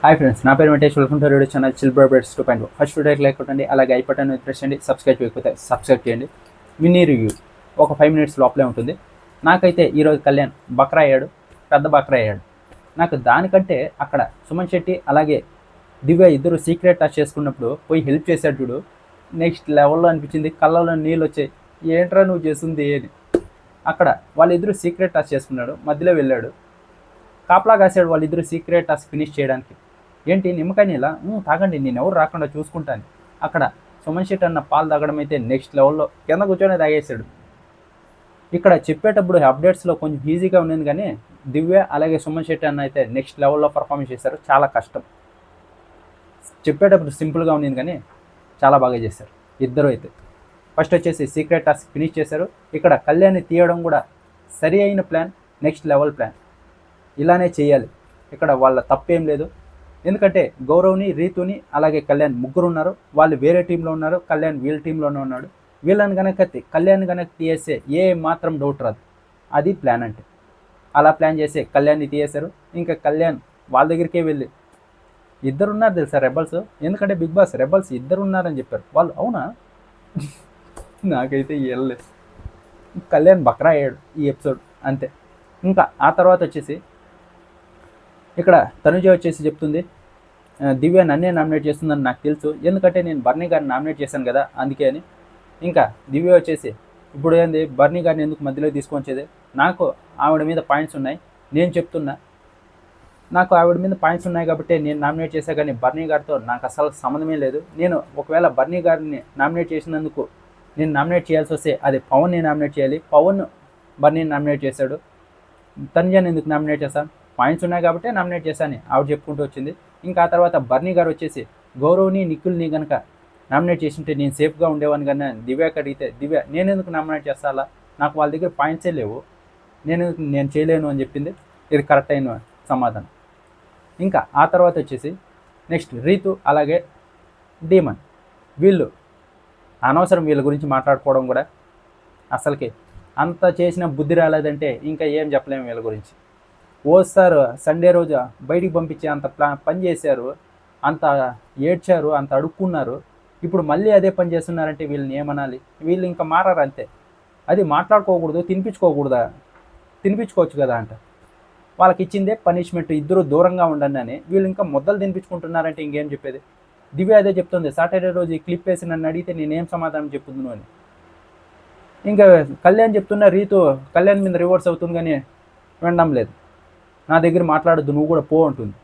Hi friends, నా పేరు Venkatesh. Welcome to radio channel chill brothers 2.0. First వీడియోకి లైక్ కొట్టండి, అలాగే ఐ బటన్ ప్రెస్ చేయండి. సబ్స్క్రైబ్ చేయకపోతే సబ్స్క్రైబ్ చేయండి. మినీ రివ్యూ ఒక 5 minutes లోపలే ఉంటుంది. నాకైతే ఈరోజు కళ్యాణ్ బక్రా అయ్యాడు, పెద్ద బక్రా అయ్యాడు. నాకు దానికంటే అక్కడ సుమన్ శెట్టి అలాగే దివ్య ఇద్దరు సీక్రెట్ టచ్ చేసుకున్నప్పుడు పోయి హెల్ప్ చేశాడు చూడు, నెక్స్ట్ లెవెల్లో అనిపించింది. కళ్ళలో నీళ్ళు వచ్చాయి. ఏంట్రా నువ్వు చేస్తుంది అని. అక్కడ వాళ్ళిద్దరూ సీక్రెట్ టచ్ చేసుకున్నాడు, మధ్యలో వెళ్ళాడు, కాపలా కాసాడు వాళ్ళిద్దరూ సీక్రెట్ టచ్ ఫినిష్ చేయడానికి. ఏంటి నిమ్మకాయ నీళ్ళ, తాగండి, నేను ఎవరు రాకుండా చూసుకుంటాను. అక్కడ సుమన్ శెట్టి అన్న పాలు తాగడం అయితే నెక్స్ట్ లెవెల్లో కింద కూర్చొని తాగేసాడు. ఇక్కడ చెప్పేటప్పుడు అప్డేట్స్లో కొంచెం ఈజీగా ఉండేది, కానీ దివ్య అలాగే సుమన్ శెట్టి అన్న అయితే నెక్స్ట్ లెవెల్లో పర్ఫార్మెన్స్ చేశారు. చాలా కష్టం. చెప్పేటప్పుడు సింపుల్గా ఉండేది, కానీ చాలా బాగా చేశారు ఇద్దరు అయితే. ఫస్ట్ వచ్చేసి సీక్రెట్ టాస్క్ ఫినిష్ చేశారు. ఇక్కడ కళ్యాణ్ని తీయడం కూడా సరి అయిన ప్లాన్, నెక్స్ట్ లెవెల్ ప్లాన్. ఇలానే చేయాలి. ఇక్కడ వాళ్ళ తప్పేం లేదు. ఎందుకంటే గౌరవ్ని, రీతుని అలాగే కళ్యాణ్ ముగ్గురు ఉన్నారు. వాళ్ళు వేరే టీంలో ఉన్నారు, కళ్యాణ్ వీళ్ళ టీంలోనే ఉన్నాడు. వీళ్ళని కనుక కళ్యాణ్ కనుక తీయేస్తే ఏ మాత్రం డౌట్ రాదు. అది ప్లాన్ అంటే. అలా ప్లాన్ చేసి కళ్యాణ్ని తీయేశారు. ఇంకా కళ్యాణ్ వాళ్ళ దగ్గరికే వెళ్ళి, ఇద్దరు ఉన్నారు తెలుసా రెబల్స్, ఎందుకంటే బిగ్ బాస్ రెబల్స్ ఇద్దరు ఉన్నారని చెప్పారు. వాళ్ళు అవునా, నాకైతే వెళ్ళలేదు. కళ్యాణ్ బక్రా అయ్యాడు ఈ ఎపిసోడ్ అంతే. ఇంకా ఆ తర్వాత వచ్చేసి ఇక్కడ తనుజ వచ్చేసి చెప్తుంది, దివ్య నన్నే నామినేట్ చేస్తుందని నాకు తెలుసు, ఎందుకంటే నేను బర్నీ గారిని నామినేట్ చేశాను కదా అందుకే అని. ఇంకా దివ్య వచ్చేసి, ఇప్పుడు ఏంది బర్నీ గారిని ఎందుకు మధ్యలో తీసుకొచ్చేది, నాకు ఆవిడ మీద పాయింట్స్ ఉన్నాయి, నేను చెప్తున్నా, నాకు ఆవిడ మీద పాయింట్స్ ఉన్నాయి కాబట్టి నేను నామినేట్ చేశా, కానీ బర్నీ గారితో నాకు అసలు సంబంధమే లేదు. నేను ఒకవేళ బర్నీ గారిని నామినేట్ చేసినందుకు నేను నామినేట్ చేయాల్సి వస్తే అది పవన్ని నామినేట్ చేయాలి. పవన్ బర్నీని నామినేట్ చేశాడు, తనుజని ఎందుకు నామినేట్ చేశాను, పాయింట్స్ ఉన్నాయి కాబట్టి నామినేట్ చేశాను ఆవిడ చెప్పుకుంటూ వచ్చింది. ఇంకా ఆ తర్వాత బర్నీ గారు వచ్చేసి, గౌరవ్ని నిఖిల్ని కనుక నామినేట్ చేసింటే నేను సేఫ్గా ఉండేవాని, కానీ దివ్యకి అడిగితే, దివ్య నేను ఎందుకు నామినేట్ చేస్తా, నాకు వాళ్ళ దగ్గర పాయింట్సే లేవు, నేను చేయలేను అని చెప్పింది. ఇది కరెక్ట్ అయిన సమాధానం. ఇంకా ఆ తర్వాత వచ్చేసి నెక్స్ట్ రీతు అలాగే డీమన్, వీళ్ళు అనవసరం వీళ్ళ గురించి మాట్లాడుకోవడం కూడా. అసలుకి అంత చేసిన బుద్ధి రాలేదంటే ఇంకా ఏం చెప్పలేము వీళ్ళ గురించి. ఓసారి సండే రోజు బయటికి పంపించి అంత పని చేశారు, అంత ఏడ్చారు, అంత అడుక్కున్నారు. ఇప్పుడు మళ్ళీ అదే పని చేస్తున్నారంటే వీళ్ళని ఏమనాలి? వీళ్ళు ఇంకా మారారు అంతే. అది మాట్లాడుకోకూడదు, తినిపించుకోకూడదా, తినిపించుకోవచ్చు కదా అంట. వాళ్ళకి ఇచ్చిందే పనిష్మెంట్, ఇద్దరు దూరంగా ఉండండి అని. వీళ్ళు ఇంకా ముద్దలు తినిపించుకుంటున్నారంటే ఇంకేం చెప్పేది? దివ్య అదే చెప్తుంది, సాటర్డే రోజు ఈ క్లిప్ వేసి నన్ను అడిగితే నేనేం సమాధానం చెప్తున్నాను అని. ఇంకా కళ్యాణ్ చెప్తున్నా, రీతు కళ్యాణ్ మీద రివర్స్ అవుతుంది, కానీ వినడం లేదు. నా దగ్గర మాట్లాడద్దు, నువ్వు కూడా పో ఉంటుంది.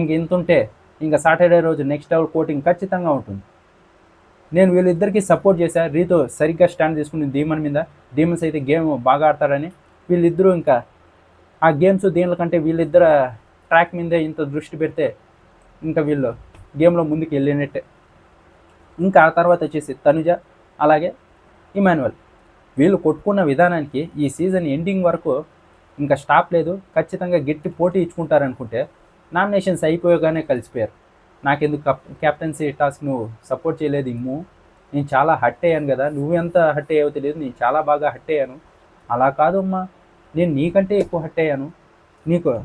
ఇంక ఇంతుంటే ఇంకా సాటర్డే రోజు నెక్స్ట్ లెవెల్ కోటింగ్ ఖచ్చితంగా ఉంటుంది. నేను వీళ్ళిద్దరికీ సపోర్ట్ చేశా. రీతు సరిగ్గా స్టాండ్ తీసుకుని డీమన్ మీద, డీమన్స్ అయితే గేమ్ బాగా ఆడతారని. వీళ్ళిద్దరూ ఇంకా ఆ గేమ్స్ దీనిల కంటే వీళ్ళిద్దరు ట్రాక్ మీదే ఇంత దృష్టి పెడితే ఇంకా వీళ్ళు గేమ్లో ముందుకు వెళ్ళినట్టే. ఇంకా ఆ తర్వాత వచ్చేసి తనుజ అలాగే ఇమాన్యువల్, వీళ్ళు కొట్టుకున్న విధానానికి ఈ సీజన్ ఎండింగ్ వరకు ఇంకా స్టాప్ లేదు. ఖచ్చితంగా గట్టి పోటీ ఇచ్చుకుంటారనుకుంటే నామినేషన్స్ అయిపోయాగానే కలిసిపోయారు. నాకెందుకు క్యాప్టెన్సీ టాస్క్ నువ్వు సపోర్ట్ చేయలేదు ఇమ్ము, నేను చాలా హట్ అయ్యాను కదా, నువ్వు ఎంత హట్ అయ్యావో తెలియదు, నేను చాలా బాగా హట్ అయ్యాను. అలా కాదు అమ్మా, నేను నీకంటే ఎక్కువ హట్ అయ్యాను,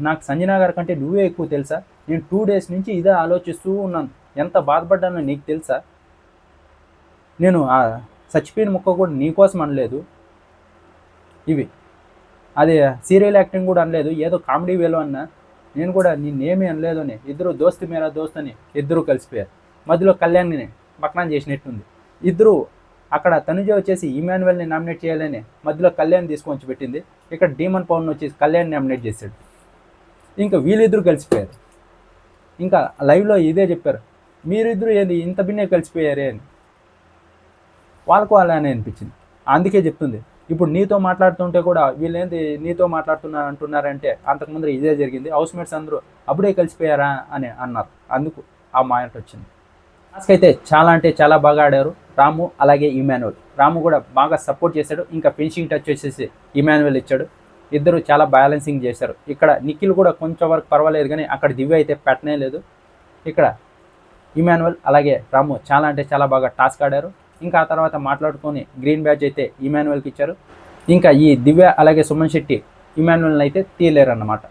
నాకు సంజనా గారి కంటే నువ్వే ఎక్కువ తెలుసా, నేను 2 days నుంచి ఇదే ఆలోచిస్తూ ఉన్నాను, ఎంత బాధపడ్డానో నీకు తెలుసా, నేను ఆ చచ్చిపోయిన ముక్క కూడా నీకోసం అనలేదు, ఇవి అది సీరియల్ యాక్టింగ్ కూడా అనలేదు, ఏదో కామెడీ వేలో అన్నా, నేను కూడా నిన్నేమీ అనలేదు అని. ఇద్దరు దోస్తు మేరా దోస్త్ అని ఇద్దరు కలిసిపోయారు. మధ్యలో కళ్యాణ్ని బక్నాన్ చేసినట్టుంది. ఇద్దరు అక్కడ తనుజ వచ్చేసి ఇమాన్యువల్ని నామినేట్ చేయాలని మధ్యలో కళ్యాణ్ తీసుకొని పెట్టింది. ఇక్కడ డీమన్ పవన్ వచ్చేసి కళ్యాణ్ నామినేట్ చేశాడు. ఇంకా వీళ్ళిద్దరూ కలిసిపోయారు. ఇంకా లైవ్లో ఇదే చెప్పారు, మీరిద్దరూ ఏంది ఇంత బిన్నే కలిసిపోయారే అని. వాళ్ళకు అలానే అనిపించింది. అందుకే చెప్తుంది, ఇప్పుడు నీతో మాట్లాడుతుంటే కూడా వీళ్ళేంటి నీతో అంటున్నారంటే అంతకుముందు ఇదే జరిగింది, హౌస్ మేట్స్ అందరూ అప్పుడే కలిసిపోయారా అని అన్నారు. అందుకు ఆ మాట వచ్చింది. టాస్క్ అయితే చాలా అంటే చాలా బాగా ఆడారు రాము అలాగే ఇమాన్యువల్. రాము కూడా బాగా సపోర్ట్ చేశాడు. ఇంకా ఫినిషింగ్ టచ్ వచ్చేసి ఇమాన్యువల్ ఇచ్చాడు. ఇద్దరు చాలా బ్యాలెన్సింగ్ చేశారు. ఇక్కడ నిఖిల్ కూడా కొంచెం వరకు పర్వాలేదు, కానీ అక్కడ దివ్య అయితే పెట్టనే లేదు. ఇక్కడ ఇమాన్యువల్ అలాగే రాము చాలా అంటే చాలా బాగా టాస్క్ ఆడారు. ఇంకా ఆ తర్వాత మాట్లాడుకొని గ్రీన్ బ్యాడ్జ్ అయితే ఇమాన్యువల్కి ఇచ్చారు. ఇంకా ఈ దివ్య అలాగే సుమన్ శెట్టి ఇమాన్యువల్ని అయితే తీయలేరు అన్నమాట.